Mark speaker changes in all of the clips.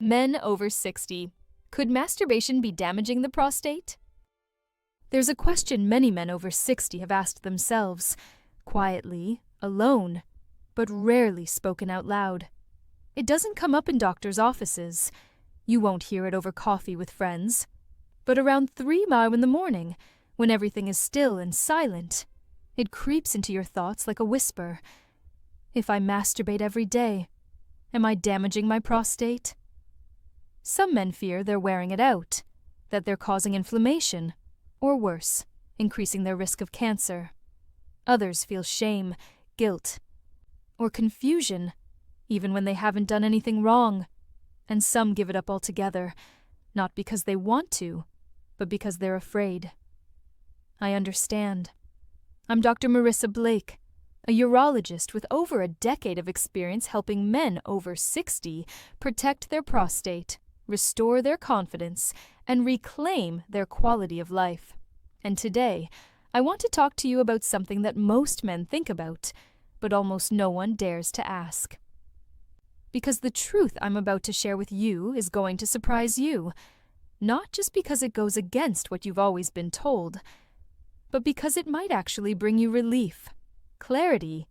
Speaker 1: Men over 60. Could masturbation be damaging the prostate? There's a question many men over 60 have asked themselves, quietly, alone, but rarely spoken out loud. It doesn't come up in doctors' offices. You won't hear it over coffee with friends. But around 3 m in the morning, when everything is still and silent, it creeps into your thoughts like a whisper. If I masturbate every day, am I damaging my prostate? Some men fear they're wearing it out, that they're causing inflammation, or worse, increasing their risk of cancer. Others feel shame, guilt, or confusion, even when they haven't done anything wrong. And some give it up altogether, not because they want to, but because they're afraid. I understand. I'm Dr. Marissa Blake, a urologist with over a decade of experience helping men over 60 protect their prostate, restore their confidence, and reclaim their quality of life. And today, I want to talk to you about something that most men think about, but almost no one dares to ask. Because the truth I'm about to share with you is going to surprise you, not just because it goes against what you've always been told, but because it might actually bring you relief, clarity,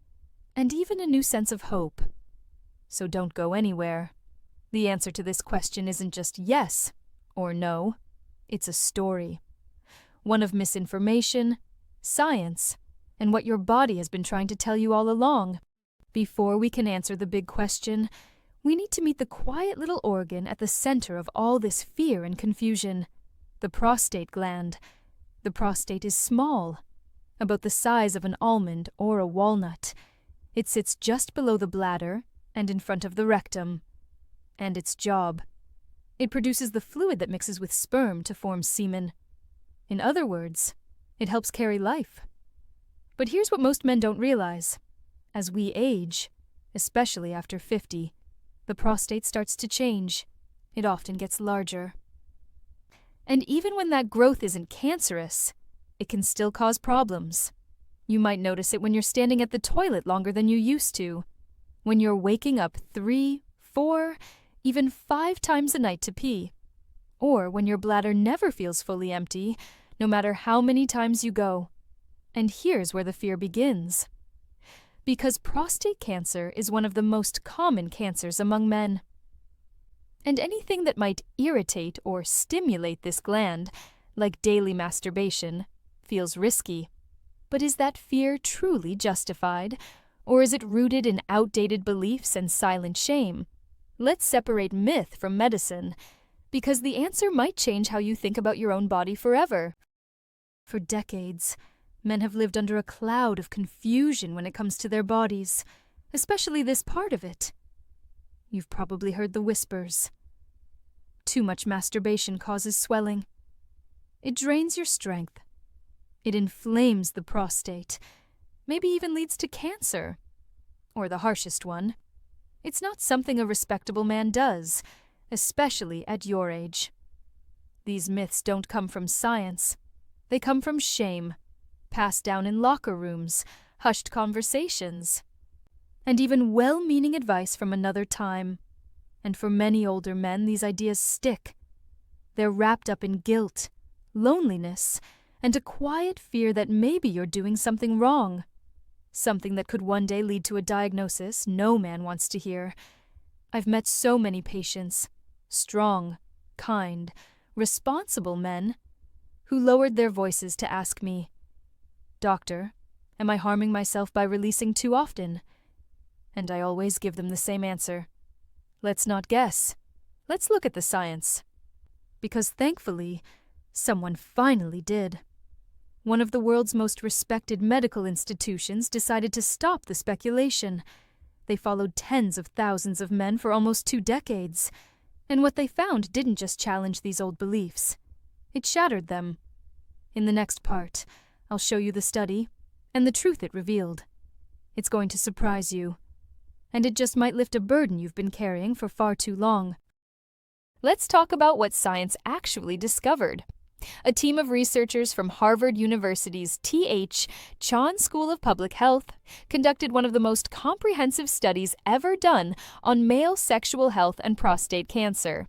Speaker 1: and even a new sense of hope. So don't go anywhere. The answer to this question isn't just yes or no. It's a story. One of misinformation, science, and what your body has been trying to tell you all along. Before we can answer the big question, we need to meet the quiet little organ at the center of all this fear and confusion, the prostate gland. The prostate is small, about the size of an almond or a walnut. It sits just below the bladder and in front of the rectum. And its job: it produces the fluid that mixes with sperm to form semen. In other words, it helps carry life. But here's what most men don't realize. As we age, especially after 50, the prostate starts to change. It often gets larger. And even when that growth isn't cancerous, it can still cause problems. You might notice it when you're standing at the toilet longer than you used to, when you're waking up 3, 4, even 5 times a night to pee, or when your bladder never feels fully empty, no matter how many times you go. And here's where the fear begins. Because prostate cancer is one of the most common cancers among men. And anything that might irritate or stimulate this gland, like daily masturbation, feels risky. But is that fear truly justified, or is it rooted in outdated beliefs and silent shame? Let's separate myth from medicine, because the answer might change how you think about your own body forever. For decades, men have lived under a cloud of confusion when it comes to their bodies, especially this part of it. You've probably heard the whispers. Too much masturbation causes swelling. It drains your strength. It inflames the prostate, maybe even leads to cancer. Or the harshest one, it's not something a respectable man does, especially at your age. These myths don't come from science. They come from shame, passed down in locker rooms, hushed conversations, and even well-meaning advice from another time. And for many older men, these ideas stick. They're wrapped up in guilt, loneliness, and a quiet fear that maybe you're doing something wrong. Something that could one day lead to a diagnosis no man wants to hear. I've met so many patients, strong, kind, responsible men, who lowered their voices to ask me, "Doctor, am I harming myself by releasing too often?" And I always give them the same answer. Let's not guess. Let's look at the science. Because thankfully, someone finally did. One of the world's most respected medical institutions decided to stop the speculation. They followed tens of thousands of men for almost 2 decades. And what they found didn't just challenge these old beliefs. It shattered them. In the next part, I'll show you the study and the truth it revealed. It's going to surprise you. And it just might lift a burden you've been carrying for far too long. Let's talk about what science actually discovered. A team of researchers from Harvard University's T.H. Chan School of Public Health conducted one of the most comprehensive studies ever done on male sexual health and prostate cancer.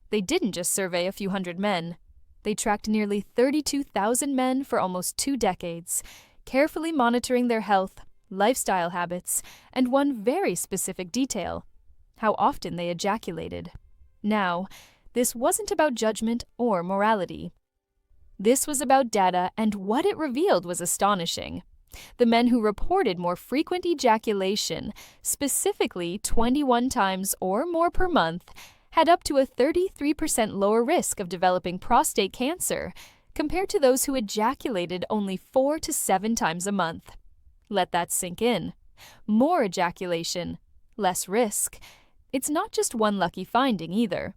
Speaker 1: They didn't just survey a few hundred men. They tracked nearly 32,000 men for almost 2 decades, carefully monitoring their health, lifestyle habits, and one very specific detail: how often they ejaculated. Now, this wasn't about judgment or morality. This was about data, and what it revealed was astonishing. The men who reported more frequent ejaculation, specifically 21 times or more per month, had up to a 33% lower risk of developing prostate cancer compared to those who ejaculated only 4 to 7 times a month. Let that sink in. More ejaculation, less risk. It's not just one lucky finding either.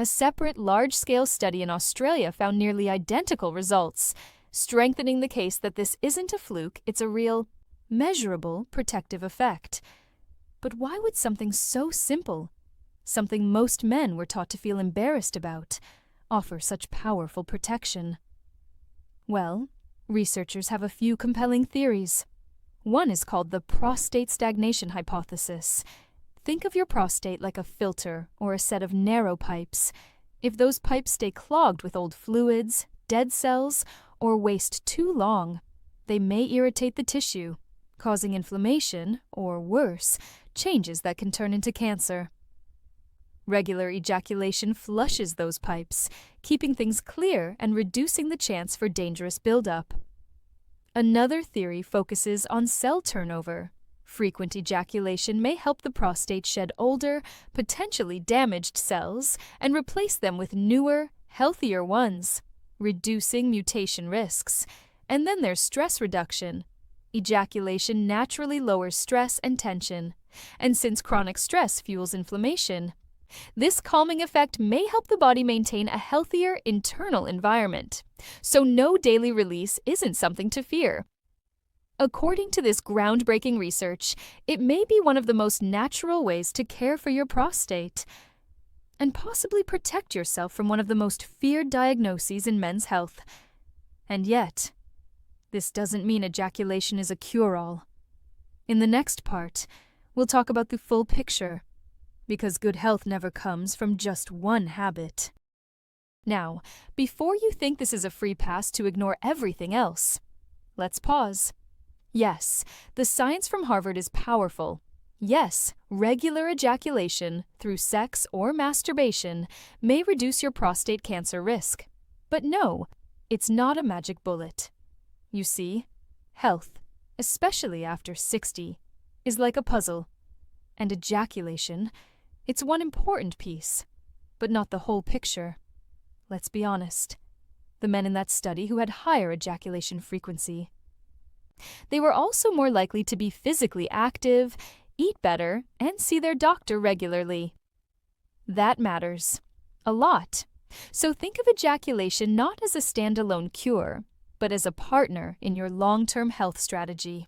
Speaker 1: A separate large-scale study in Australia found nearly identical results, strengthening the case that this isn't a fluke, it's a real, measurable protective effect. But why would something so simple, something most men were taught to feel embarrassed about, offer such powerful protection? Well, researchers have a few compelling theories. One is called the prostate stagnation hypothesis. Think of your prostate like a filter or a set of narrow pipes. If those pipes stay clogged with old fluids, dead cells, or waste too long, they may irritate the tissue, causing inflammation, or worse, changes that can turn into cancer. Regular ejaculation flushes those pipes, keeping things clear and reducing the chance for dangerous buildup. Another theory focuses on cell turnover. Frequent ejaculation may help the prostate shed older, potentially damaged cells and replace them with newer, healthier ones, reducing mutation risks. And then there's stress reduction. Ejaculation naturally lowers stress and tension, and since chronic stress fuels inflammation, this calming effect may help the body maintain a healthier internal environment. So no daily release isn't something to fear. According to this groundbreaking research, it may be one of the most natural ways to care for your prostate and possibly protect yourself from one of the most feared diagnoses in men's health. And yet, this doesn't mean ejaculation is a cure-all. In the next part, we'll talk about the full picture, because good health never comes from just one habit. Now, before you think this is a free pass to ignore everything else, let's pause. Yes, the science from Harvard is powerful. Yes, regular ejaculation through sex or masturbation may reduce your prostate cancer risk. But no, it's not a magic bullet. You see, health, especially after 60, is like a puzzle. And ejaculation, it's one important piece, but not the whole picture. Let's be honest. The men in that study who had higher ejaculation frequency, they were also more likely to be physically active, eat better, and see their doctor regularly. That matters. A lot. So think of ejaculation not as a standalone cure, but as a partner in your long-term health strategy.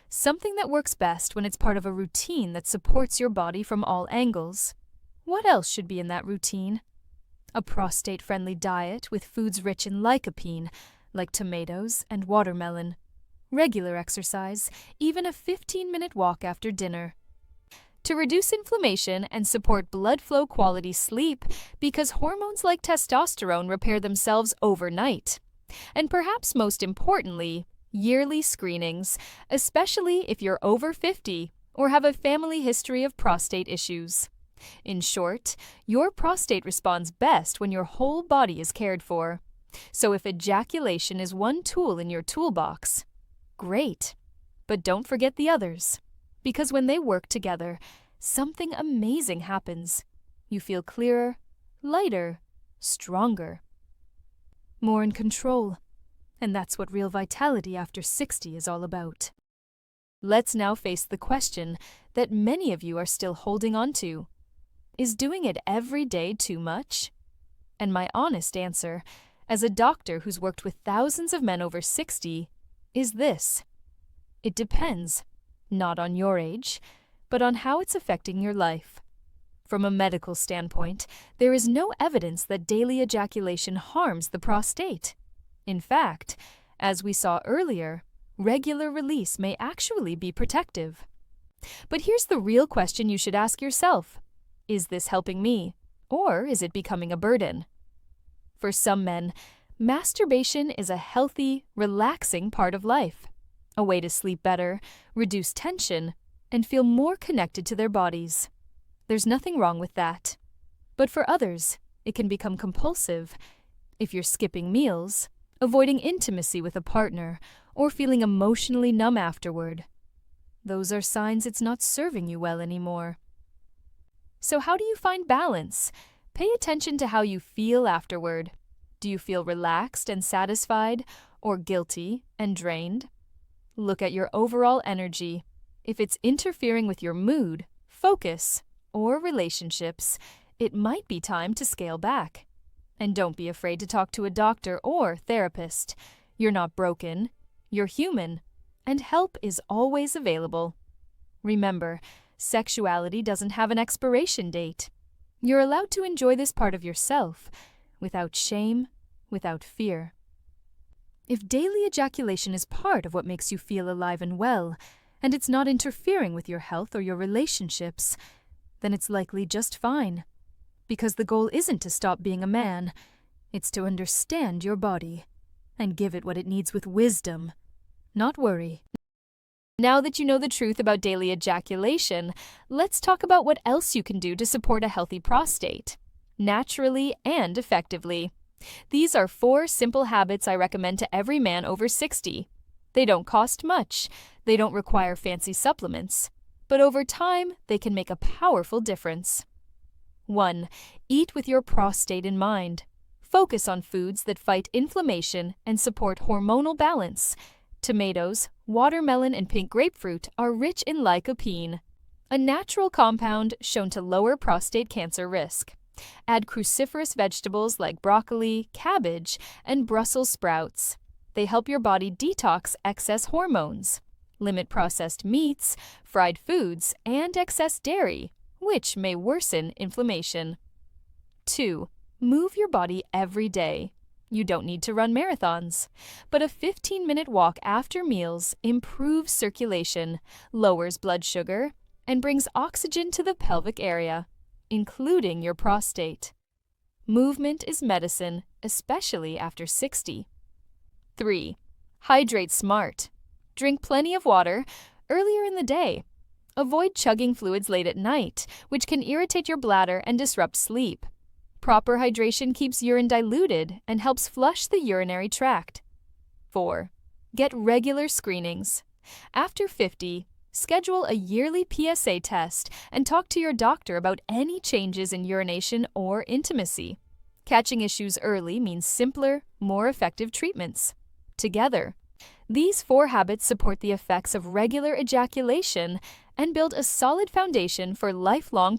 Speaker 1: Something that works best when it's part of a routine that supports your body from all angles. What else should be in that routine? A prostate-friendly diet with foods rich in lycopene, like tomatoes and watermelon. Regular exercise, even a 15-minute walk after dinner. To reduce inflammation and support blood flow quality sleep, because hormones like testosterone repair themselves overnight. And perhaps most importantly, yearly screenings, especially if you're over 50 or have a family history of prostate issues. In short, your prostate responds best when your whole body is cared for. So if ejaculation is one tool in your toolbox, great. But don't forget the others, because when they work together, something amazing happens. You feel clearer, lighter, stronger, more in control. And that's what real vitality after 60 is all about. Let's now face the question that many of you are still holding on to. Is doing it every day too much? And my honest answer, as a doctor who's worked with thousands of men over 60, is this. It depends, not on your age, but on how it's affecting your life. From a medical standpoint, there is no evidence that daily ejaculation harms the prostate. In fact, as we saw earlier, regular release may actually be protective. But here's the real question you should ask yourself. Is this helping me, or is it becoming a burden? For some men, masturbation is a healthy, relaxing part of life, a way to sleep better, reduce tension, and feel more connected to their bodies. There's nothing wrong with that. But for others, it can become compulsive. If you're skipping meals, avoiding intimacy with a partner, or feeling emotionally numb afterward, those are signs it's not serving you well anymore. So how do you find balance? Pay attention to how you feel afterward. Do you feel relaxed and satisfied, or guilty and drained? Look at your overall energy. If it's interfering with your mood, focus, or relationships, it might be time to scale back. And don't be afraid to talk to a doctor or therapist. You're not broken, you're human, and help is always available. Remember, sexuality doesn't have an expiration date. You're allowed to enjoy this part of yourself without shame, without fear. If daily ejaculation is part of what makes you feel alive and well, and it's not interfering with your health or your relationships, then it's likely just fine. Because the goal isn't to stop being a man, it's to understand your body and give it what it needs with wisdom, not worry. Now that you know the truth about daily ejaculation, let's talk about what else you can do to support a healthy prostate, naturally and effectively. These are 4 simple habits I recommend to every man over 60. They don't cost much, they don't require fancy supplements, but over time, they can make a powerful difference. 1. Eat with your prostate in mind. Focus on foods that fight inflammation and support hormonal balance. Tomatoes, watermelon, and pink grapefruit are rich in lycopene, a natural compound shown to lower prostate cancer risk. Add cruciferous vegetables like broccoli, cabbage, and Brussels sprouts. They help your body detox excess hormones. Limit processed meats, fried foods, and excess dairy, which may worsen inflammation. 2. Move your body every day. You don't need to run marathons, but a 15-minute walk after meals improves circulation, lowers blood sugar, and brings oxygen to the pelvic area, including your prostate. Movement is medicine, especially after 60. 3. Hydrate smart. Drink plenty of water earlier in the day. Avoid chugging fluids late at night, which can irritate your bladder and disrupt sleep. Proper hydration keeps urine diluted and helps flush the urinary tract. 4. Get regular screenings. After 50, schedule a yearly PSA test and talk to your doctor about any changes in urination or intimacy. Catching issues early means simpler, more effective treatments. Together, these 4 habits support the effects of regular ejaculation and build a solid foundation for lifelong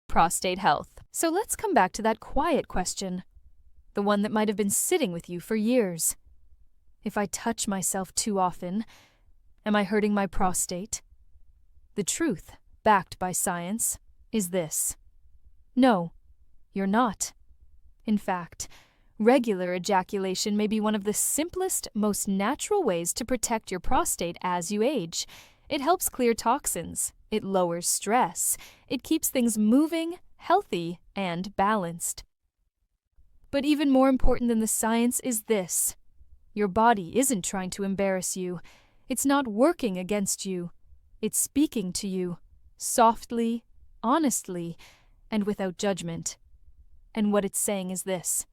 Speaker 1: prostate health. So let's come back to that quiet question, the one that might have been sitting with you for years. If I touch myself too often, am I hurting my prostate? The truth, backed by science, is this. No, you're not. In fact, regular ejaculation may be one of the simplest, most natural ways to protect your prostate as you age. It helps clear toxins, it lowers stress, it keeps things moving, healthy, and balanced. But even more important than the science is this. Your body isn't trying to embarrass you. It's not working against you. It's speaking to you, softly, honestly, and without judgment. And what it's saying is this.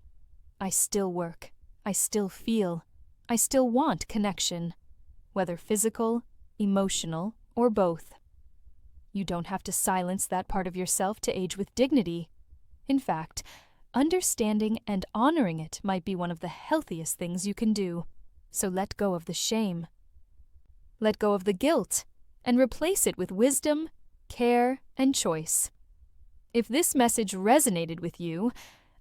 Speaker 1: I still work. I still feel. I still want connection, whether physical, emotional, or both. You don't have to silence that part of yourself to age with dignity. In fact, understanding and honoring it might be one of the healthiest things you can do. So let go of the shame. Let go of the guilt and replace it with wisdom, care, and choice. If this message resonated with you,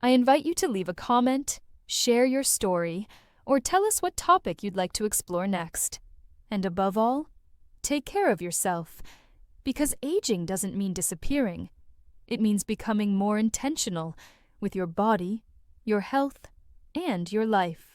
Speaker 1: I invite you to leave a comment, share your story, or tell us what topic you'd like to explore next. And above all, take care of yourself, because aging doesn't mean disappearing. It means becoming more intentional with your body, your health, and your life.